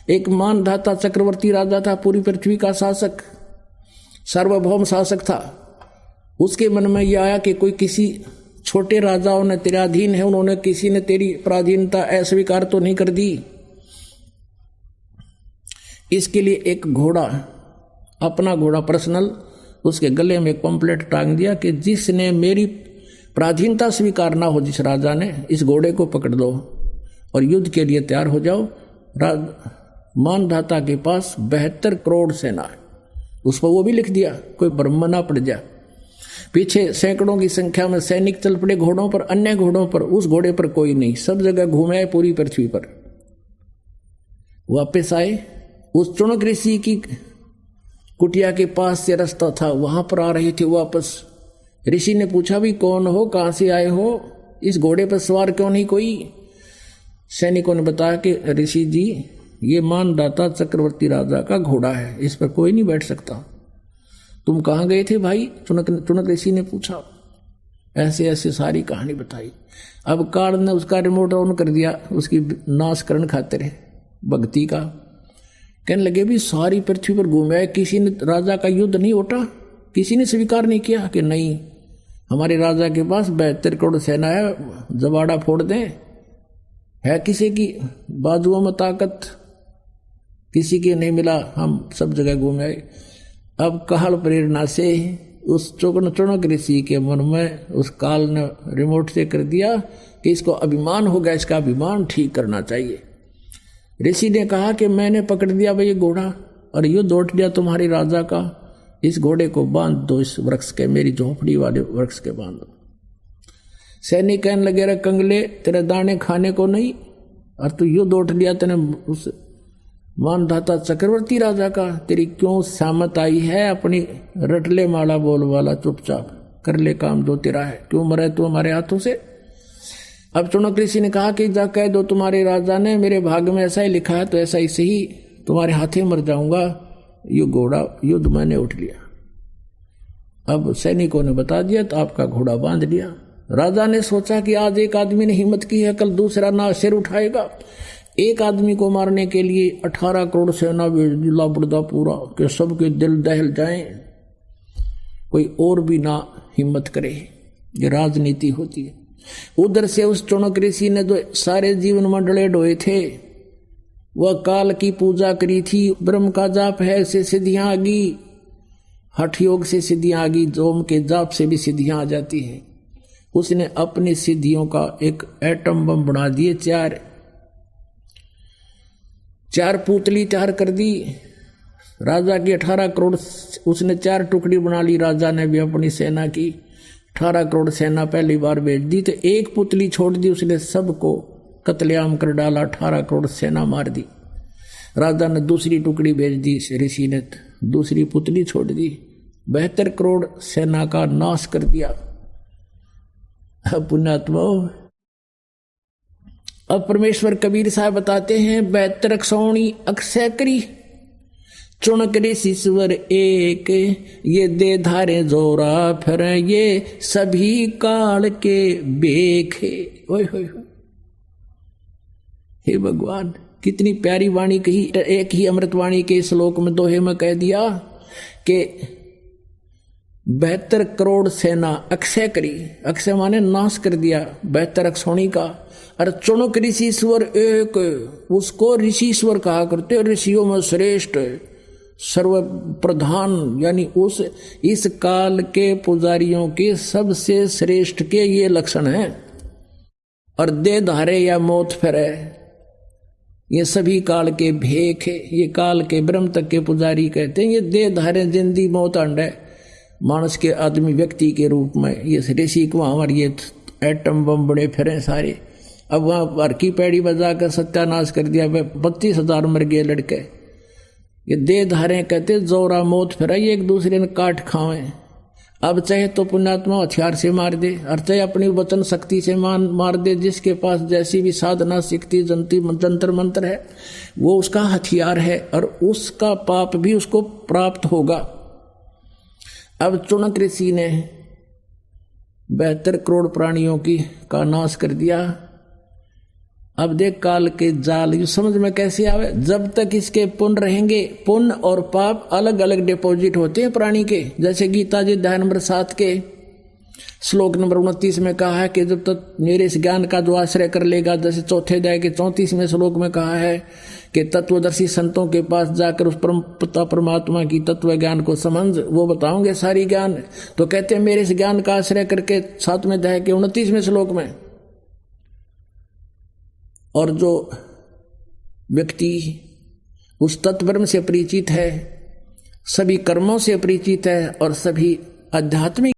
एक मानधाता चक्रवर्ती राजा था, पूरी पृथ्वी का शासक, सार्वभौम शासक था। उसके मन में यह आया कि कोई किसी छोटे राजाओं ने तेरे अधीन है, उन्होंने किसी ने तेरी पराधीनता अस्वीकार तो नहीं कर दी। इसके लिए एक घोड़ा, अपना घोड़ा पर्सनल, उसके गले में एक पंपलेट टांग दिया कि जिसने मेरी पराधीनता स्वीकार ना हो, जिस राजा ने, इस घोड़े को पकड़ दो और युद्ध के लिए तैयार हो जाओ। मानधाता के पास 72 करोड़ सेना है, उस पर वो भी लिख दिया, कोई भ्रम ना पड़ जाए। पीछे सैकड़ों की संख्या में सैनिक चल पड़े घोड़ों पर, अन्य घोड़ों पर, उस घोड़े पर कोई नहीं, सब जगह घूमे पूरी पृथ्वी पर। वापस आए, उस चुनक ऋषि की कुटिया के पास से रास्ता था, वहां पर आ रहे थे वापस। ऋषि ने पूछा, भी कौन हो, कहां से आए हो, इस घोड़े पर सवार क्यों नहीं कोई? सैनिकों ने बताया कि ऋषि जी, ये मानधाता चक्रवर्ती राजा का घोड़ा है, इस पर कोई नहीं बैठ सकता। तुम कहाँ गए थे भाई? चुनक ऋषि ने पूछा। ऐसे ऐसे सारी कहानी बताई। अब काल ने उसका रिमोट ऑन कर दिया, उसकी नाशकरण खातिर भक्ति का। कहने लगे, भी सारी पृथ्वी पर घूमे, किसी ने राजा का युद्ध नहीं उठा, किसी ने स्वीकार नहीं किया कि नहीं, हमारे राजा के पास 72 करोड़ सेना है, जबाड़ा फोड़ दें। है किसी की बाजुओं में ताकत? किसी के नहीं मिला, हम सब जगह घूमे। अब काल प्रेरणा से उस चुनक ऋषि के मन में उस काल ने रिमोट से कर दिया कि इसको अभिमान हो गया, इसका अभिमान ठीक करना चाहिए। ऋषि ने कहा कि मैंने पकड़ दिया भाई ये घोड़ा और युद्ध उठ गया तुम्हारे राजा का, इस घोड़े को बांध दो इस वृक्ष के, मेरी झोपड़ी वाले वृक्ष के बांध दो। सैनिक कहने लगे, रे कंगले, तेरे दाने खाने को नहीं, और तू युद्ध उठ लिया, तेने उस मानधाता चक्रवर्ती राजा का, तेरी क्यों सामत आई है? अपनी रटले माला बोल वाला, चुपचाप कर ले काम जो तेरा है, क्यों मरे तू हमारे हाथों से? अब चुनक ऋषि ने कहा कि जा कह दो तुम्हारे राजा ने, मेरे भाग्य में ऐसा ही लिखा है तो ऐसा ही सही, तुम्हारे हाथे मर जाऊंगा, ये घोड़ा युद्ध मैंने उठ लिया। अब सैनिकों ने बता दिया तो आपका घोड़ा बांध लिया। राजा ने सोचा कि आज एक आदमी ने हिम्मत की है, कल दूसरा ना सिर उठाएगा। एक आदमी को मारने के लिए 18 करोड़ सेना भेज दिला पड़ता पूरा, कि सबके दिल दहल जाएं, कोई और भी ना हिम्मत करे। ये राजनीति होती है। उधर से उस चुनक ऋषि ने जो सारे जीवन में डले ढोए थे, वह काल की पूजा करी थी, ब्रह्म का जाप है से सिद्धियां आ गई, हठ योग से सिद्धियां आ गई, जोम के जाप से भी सिद्धियां आ जाती हैं। उसने अपनी सिद्धियों का एक एटम बम बना दिए, चार पुतली तैयार कर दी। राजा की 18 करोड़ उसने 4 टुकड़ी बना ली। राजा ने भी अपनी सेना की 18 करोड़ सेना पहली बार भेज दी, तो एक पुतली छोड़ दी, उसने सबको कत्लेआम कर डाला, 18 करोड़ सेना मार दी। राजा ने दूसरी टुकड़ी भेज दी, ऋषि ने दूसरी पुतली छोड़ दी, 72 करोड़ सेना का नाश कर दिया। पुण्यात्मा, अब परमेश्वर कबीर साहब बताते हैं, 72 अक्षौणी अक्षय करी, चुनक ऋषि स्वर एक, ये दे धारे जोरा फिर ये सभी काल के बेखे। ओए होए, हे भगवान, कितनी प्यारी वाणी कही। एक ही अमृतवाणी के श्लोक में दोहे में कह दिया कि 72 करोड़ सेना अक्षय करी, अक्षय माने नाश कर दिया 72 अक्षौणी का। और चुनक ऋषिश्वर एक, उसको ऋषिश्वर कहा करते, ऋषियों में श्रेष्ठ, सर्व प्रधान, यानी उस इस काल के पुजारियों के सबसे श्रेष्ठ के ये लक्षण हैं। और दे धारे या मौत फिरे, ये सभी काल के भेख है। ये काल के ब्रह्म तक के पुजारी कहते हैं, ये दे धारे जिंदी मौत अंड है, मानस के आदमी व्यक्ति के रूप में। ये ऋषि को हमारे ये एटम बम बड़े फिरे सारे। अब वहाँ भर की पैड़ी बजा कर सत्यानाश कर दिया, 32,000 मर गए लड़के। ये दे धारे कहते जोरा मौत फिरा, ये एक दूसरे ने काट खावें। अब चाहे तो पुण्यात्मा हथियार से मार दे, और चाहे अपनी वचन शक्ति से मार दे। जिसके पास जैसी भी साधना शक्ति जंतर मंत्र है, वो उसका हथियार है, और उसका पाप भी उसको प्राप्त होगा। अब चुनक ऋषि ने 72 करोड़ प्राणियों का नाश कर दिया। अब देख काल के जाल, यू समझ में कैसे आवे? जब तक इसके पुण्य रहेंगे, पुण्य और पाप अलग अलग डिपॉजिट होते हैं प्राणी के। जैसे गीता जी अध्याय नंबर 7 के श्लोक नंबर 29 में कहा है कि जब तक मेरे इस ज्ञान का जो आश्रय कर लेगा, जैसे चौथे अध्याय के 34वें श्लोक में कहा है कि तत्वदर्शी संतों के पास जाकर उस परम पिता परमात्मा की तत्व ज्ञान को समझ, वो बताओगे सारी ज्ञान। तो कहते हैं मेरे इस ज्ञान का आश्रय करके 7वें अध्याय के 29वें श्लोक में। और जो व्यक्ति उस तत्व से परिचित है, सभी कर्मों से परिचित है और सभी आध्यात्मिक